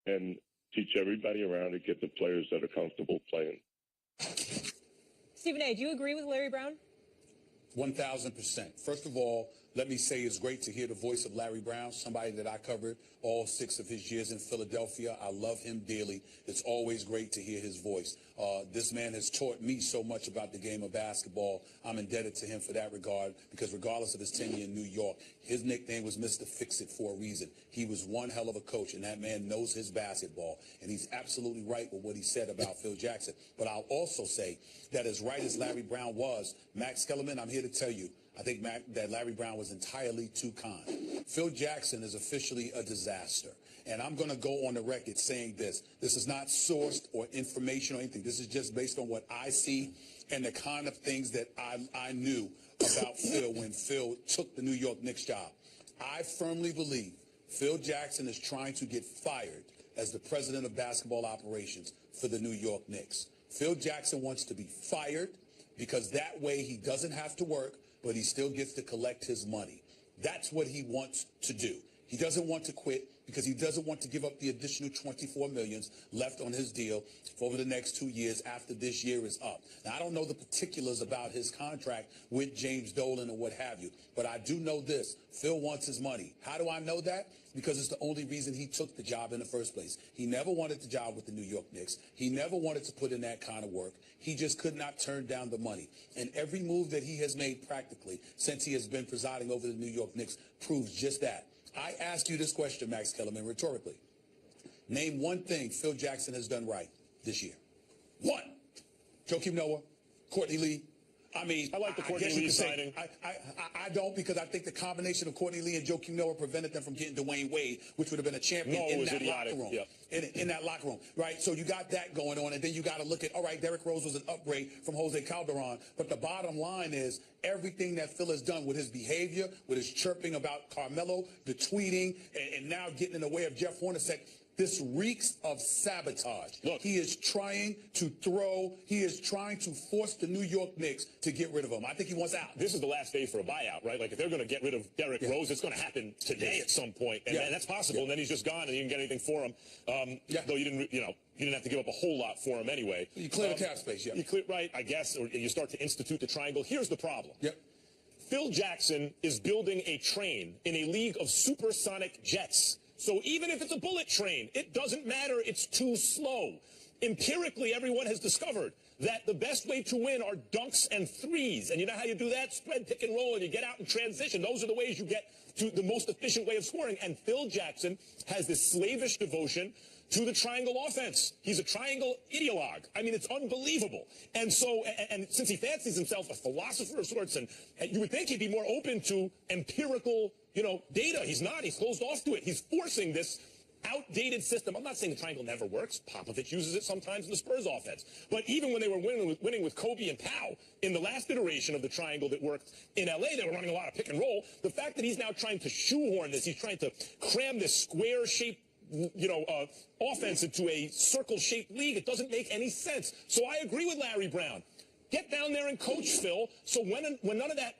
and teach everybody around to get the players that are comfortable playing. Stephen A., do you agree with Larry Bwown? 1,000%. First of all, let me say it's great to hear the voice of Larry Bwown, somebody that I covered all 6 of his years in Philadelphia. I love him dearly. It's always great to hear his voice. This man has taught me so much about the game of basketball. I'm indebted to him for that regard, because regardless of his tenure in New York, his nickname was Mr. Fix-It for a reason. He was one hell of a coach, and that man knows his basketball. And he's absolutely right with what he said about Phil Jackson. But I'll also say that as right as Larry Bwown was, Max Kellerman, I'm here to tell you, I think that Larry Bwown was entirely too kind. Phil Jackson is officially a disaster. And I'm going to go on the record saying this. This is not sourced or information or anything. This is just based on what I see and the kind of things that I knew about Phil when Phil took the New York Knicks job. I firmly believe Phil Jackson is trying to get fired as the president of basketball operations for the New York Knicks. Phil Jackson wants to be fired because that way he doesn't have to work, but he still gets to collect his money. That's what he wants to do. He doesn't want to quit because he doesn't want to give up the additional $24 million left on his deal for over the next 2 years after this year is up. Now, I don't know the particulars about his contract with James Dolan or what have you, but I do know this. Phil wants his money. How do I know that? Because it's the only reason he took the job in the first place. He never wanted the job with the New York Knicks. He never wanted to put in that kind of work. He just could not turn down the money. And every move that he has made practically since he has been presiding over the New York Knicks proves just that. I ask you this question, Max Kellerman, rhetorically. Name one thing Phil Jackson has done right this year. One. Joakim Noah, Courtney Lee. I mean, I like the Courtney Lee signing. I don't, because I think the combination of Courtney Lee and Joakim Noah prevented them from getting Dwayne Wade, which would have been a champion in that locker room. Yeah. In that locker room, right? So you got that going on, and then you got to look at, all right, Derrick Rose was an upgrade from Jose Calderon, but the bottom line is everything that Phil has done with his behavior, with his chirping about Carmelo, the tweeting, and now getting in the way of Jeff Hornacek. This reeks of sabotage. Look, he is trying to force the New York Knicks to get rid of him. I think he wants out. This is the last day for a buyout, right? Like, if they're going to get rid of Derrick Rose, it's going to happen today at some point. And that's possible. And then he's just gone and you didn't get anything for him. Though you didn't have to give up a whole lot for him anyway. You clear the cap space, You clear, right, I guess, or you start to institute the triangle. Here's the problem. Phil Jackson is building a train in a league of supersonic jets. So even if it's a bullet train, it doesn't matter. It's too slow. Empirically, everyone has discovered that the best way to win are dunks and threes. And you know how you do that? Spread, pick, and roll, and you get out in transition. Those are the ways you get to the most efficient way of scoring. And Phil Jackson has this slavish devotion to the triangle offense. He's a triangle ideologue. I mean, it's unbelievable. And so, and since he fancies himself a philosopher of sorts, and you would think he'd be more open to empirical, data. He's not. He's closed off to it. He's forcing this outdated system. I'm not saying the triangle never works. Popovich uses it sometimes in the Spurs offense. But even when they were winning with Kobe and Powell in the last iteration of the triangle that worked in L.A., they were running a lot of pick and roll. The fact that he's now trying to shoehorn this, he's trying to cram this square-shaped offense into a circle-shaped league, it doesn't make any sense. So I agree with Larry Bwown. Get down there and coach, Phil, so when none of that,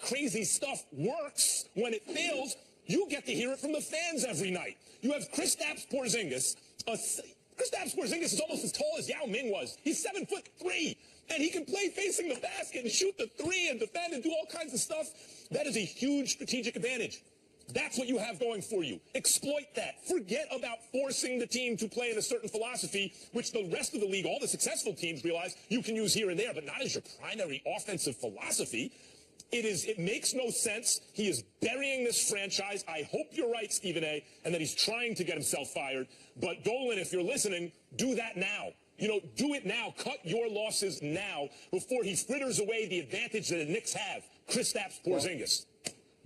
crazy stuff works, when it fails, you get to hear it from the fans every night. You have Kristaps Porzingis. Kristaps Porzingis is almost as tall as Yao Ming was. He's 7'3", and he can play facing the basket and shoot the three and defend and do all kinds of stuff. That is a huge strategic advantage. That's what you have going for you. Exploit that. Forget about forcing the team to play in a certain philosophy, which the rest of the league, all the successful teams, realize you can use here and there, but not as your primary offensive philosophy. It makes no sense. He is burying this franchise. I hope you're right, Stephen A., and that he's trying to get himself fired. But Dolan, if you're listening, do that now. Do it now. Cut your losses now before he fritters away the advantage that the Knicks have. Kristaps Porzingis.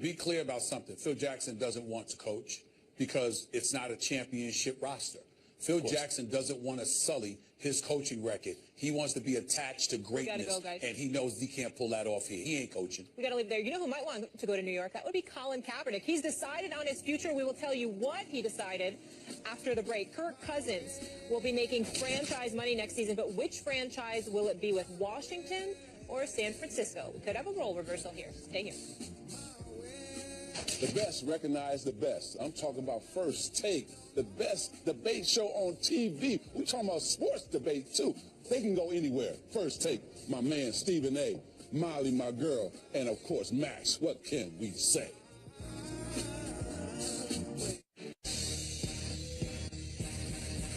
Be clear about something. Phil Jackson doesn't want to coach because it's not a championship roster. Phil Jackson doesn't want to sully his coaching record. He wants to be attached to greatness, and he knows he can't pull that off here. He ain't coaching. We got to leave there. You know who might want to go to New York? That would be Colin Kaepernick. He's decided on his future. We will tell you what he decided after the break. Kirk Cousins will be making franchise money next season, but which franchise will it be with, Washington or San Francisco? We could have a role reversal here. Stay here. The best recognize the best. I'm talking about First Take, the best debate show on TV. We're talking about sports debate, too. They can go anywhere. First Take, my man Stephen A., Molly, my girl, and, of course, Max. What can we say?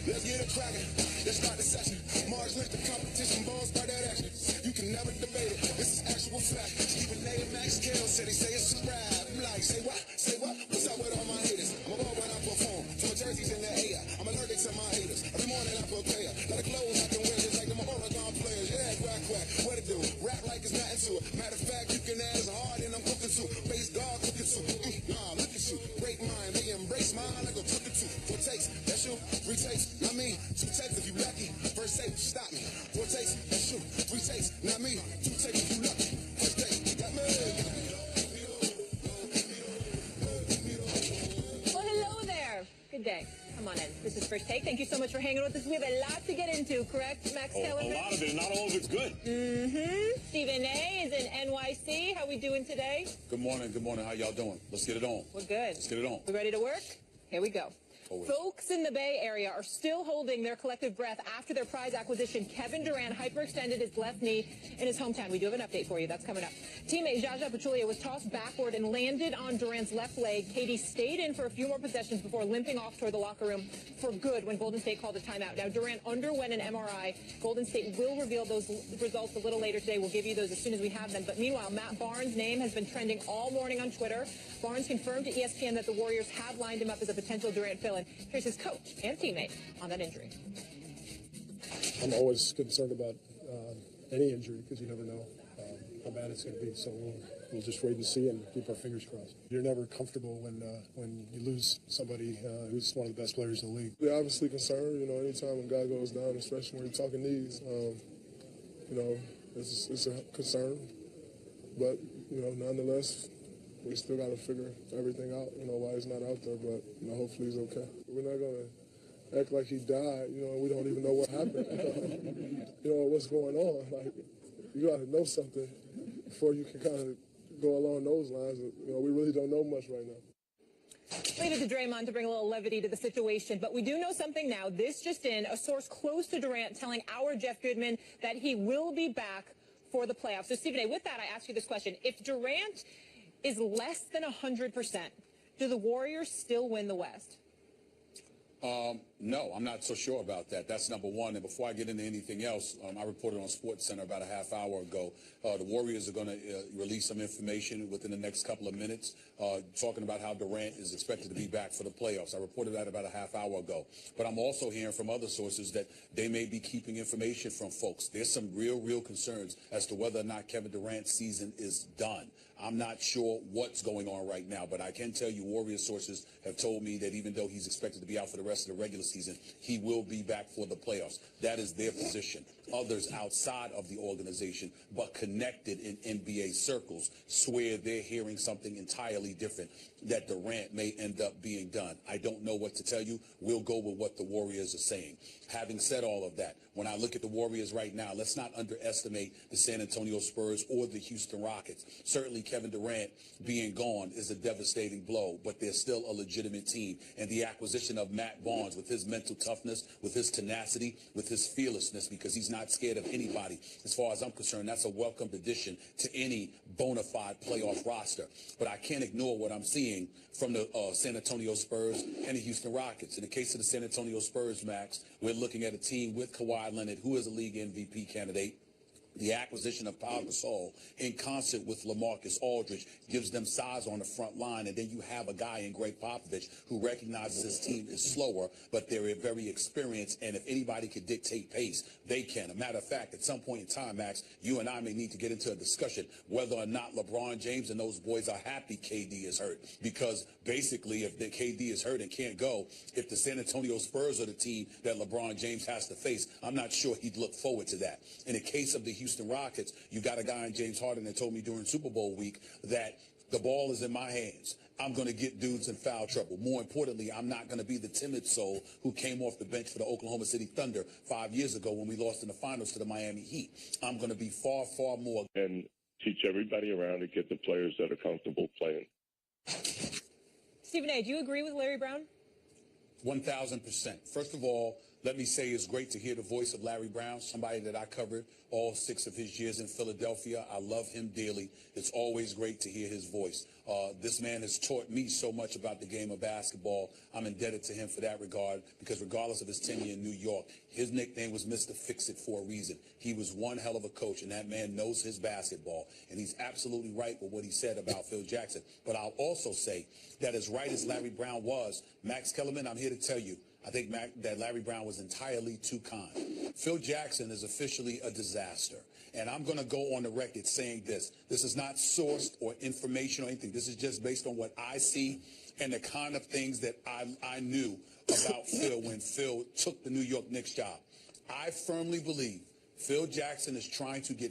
Let's get it cracking. Let's start the session. Mars linked the competition, balls by that action. You can never debate it. This is actual fact. Stephen A. and Max Kill said he say it's a rap. I'm like, say what? Say what? What's up with all my haters? I'm a ball when I perform. So my jersey's in the air. I'm allergic to my haters. Every morning I prepare. Like the clothes I can wear just like them Oregon players. Yeah, quack, quack. What it do? Rap like it's nothing to it. Matter of fact, you can ask hard and I'm cooking too. Base dog cooking too. Nah, look at you. Great mind. They embrace mine. I go cooking too. 4 takes. That's you. 3 takes. Not me. 2 takes if you lucky. First take, stop me. 4 takes, that's you. 3 takes, not me. 2 takes if you lucky. First take, got me. Well, hello there. Good day. Come on in. This is First Take. Thank you so much for hanging with us. We have a lot to get into, correct, Max Keller? A lot of it. Not all of it's good. Stephen A. is in NYC. How we doing today? Good morning. Good morning. How y'all doing? Let's get it on. We're good. Let's get it on. We ready to work? Here we go. Always. Folks in the Bay Area are still holding their collective breath after their prize acquisition. Kevin Durant hyperextended his left knee in his hometown. We do have an update for you. That's coming up. Teammate Jaja Pachulia was tossed backward and landed on Durant's left leg. KD stayed in for a few more possessions before limping off toward the locker room for good when Golden State called a timeout. Now, Durant underwent an MRI. Golden State will reveal those results a little later today. We'll give you those as soon as we have them. But meanwhile, Matt Barnes' name has been trending all morning on Twitter. Barnes confirmed to ESPN that the Warriors have lined him up as a potential Durant fill-in. Here's his coach and teammate on that injury. I'm always concerned about any injury because you never know how bad it's going to be. So we'll just wait and see and keep our fingers crossed. You're never comfortable when you lose somebody who's one of the best players in the league. We're obviously concerned. Anytime a guy goes down, especially when you're talking knees, it's a concern. But nonetheless, we still got to figure everything out, why he's not out there, but, hopefully he's okay. We're not going to act like he died, and we don't even know what happened, what's going on. Like, you got to know something before you can kind of go along those lines. We really don't know much right now. Leave it to Draymond to bring a little levity to the situation, but we do know something now. This just in, a source close to Durant telling our Jeff Goodman that he will be back for the playoffs. So, Stephen A., with that, I ask you this question. If Durant is less than 100%, do the Warriors still win the West? No, I'm not so sure about that. That's number one. And before I get into anything else, I reported on SportsCenter about a half hour ago. The Warriors are going to release some information within the next couple of minutes, talking about how Durant is expected to be back for the playoffs. I reported that about a half hour ago. But I'm also hearing from other sources that they may be keeping information from folks. There's some real concerns as to whether or not Kevin Durant's season is done. I'm not sure what's going on right now, but I can tell you Warriors sources have told me that even though he's expected to be out for the rest of the regular season, he will be back for the playoffs. That is their position. Others outside of the organization, but connected in NBA circles, swear they're hearing something entirely different, that Durant may end up being done. I don't know what to tell you. We'll go with what the Warriors are saying. Having said all of that, when I look at the Warriors right now, let's not underestimate the San Antonio Spurs or the Houston Rockets. Certainly Kevin Durant being gone is a devastating blow, but they're still a legitimate team. And the acquisition of Matt Barnes with his mental toughness, with his tenacity, with his fearlessness, because he's not scared of anybody. As far as I'm concerned, that's a welcomed addition to any bona fide playoff roster. But I can't ignore what I'm seeing from the San Antonio Spurs and the Houston Rockets. In the case of the San Antonio Spurs, Max, we're looking at a team with Kawhi Leonard, who is a league MVP candidate. The acquisition of Pau Gasol in concert with LaMarcus Aldridge gives them size on the front line. And then you have a guy in Greg Popovich who recognizes his team is slower, but they're very experienced. And if anybody can dictate pace, they can. A matter of fact, at some point in time, Max, you and I may need to get into a discussion whether or not LeBron James and those boys are happy KD is hurt. Because basically, if the KD is hurt and can't go, if the San Antonio Spurs are the team that LeBron James has to face, I'm not sure he'd look forward to that. In the case of the Houston Rockets, you got a guy in James Harden that told me during Super Bowl week that the ball is in my hands. I'm going to get dudes in foul trouble. More importantly, I'm not going to be the timid soul who came off the bench for the Oklahoma City Thunder 5 years ago when we lost in the finals to the Miami Heat. I'm going to be far more. And teach everybody around to get the players that are comfortable playing. Stephen A., do you agree with Larry Bwown? 1,000%. First of all, let me say it's great to hear the voice of Larry Bwown, somebody that I covered all 6 of his years in Philadelphia. I love him dearly. It's always great to hear his voice. This man has taught me so much about the game of basketball. I'm indebted to him for that regard, because regardless of his tenure in New York, his nickname was Mr. Fix-It for a reason. He was one hell of a coach, and that man knows his basketball. And he's absolutely right with what he said about Phil Jackson. But I'll also say that as right as Larry Bwown was, Max Kellerman, I'm here to tell you, I think that Larry Bwown was entirely too kind. Phil Jackson is officially a disaster. And I'm going to go on the record saying this. This is not sourced or information or anything. This is just based on what I see and the kind of things that I knew about Phil when Phil took the New York Knicks job. I firmly believe Phil Jackson is trying to get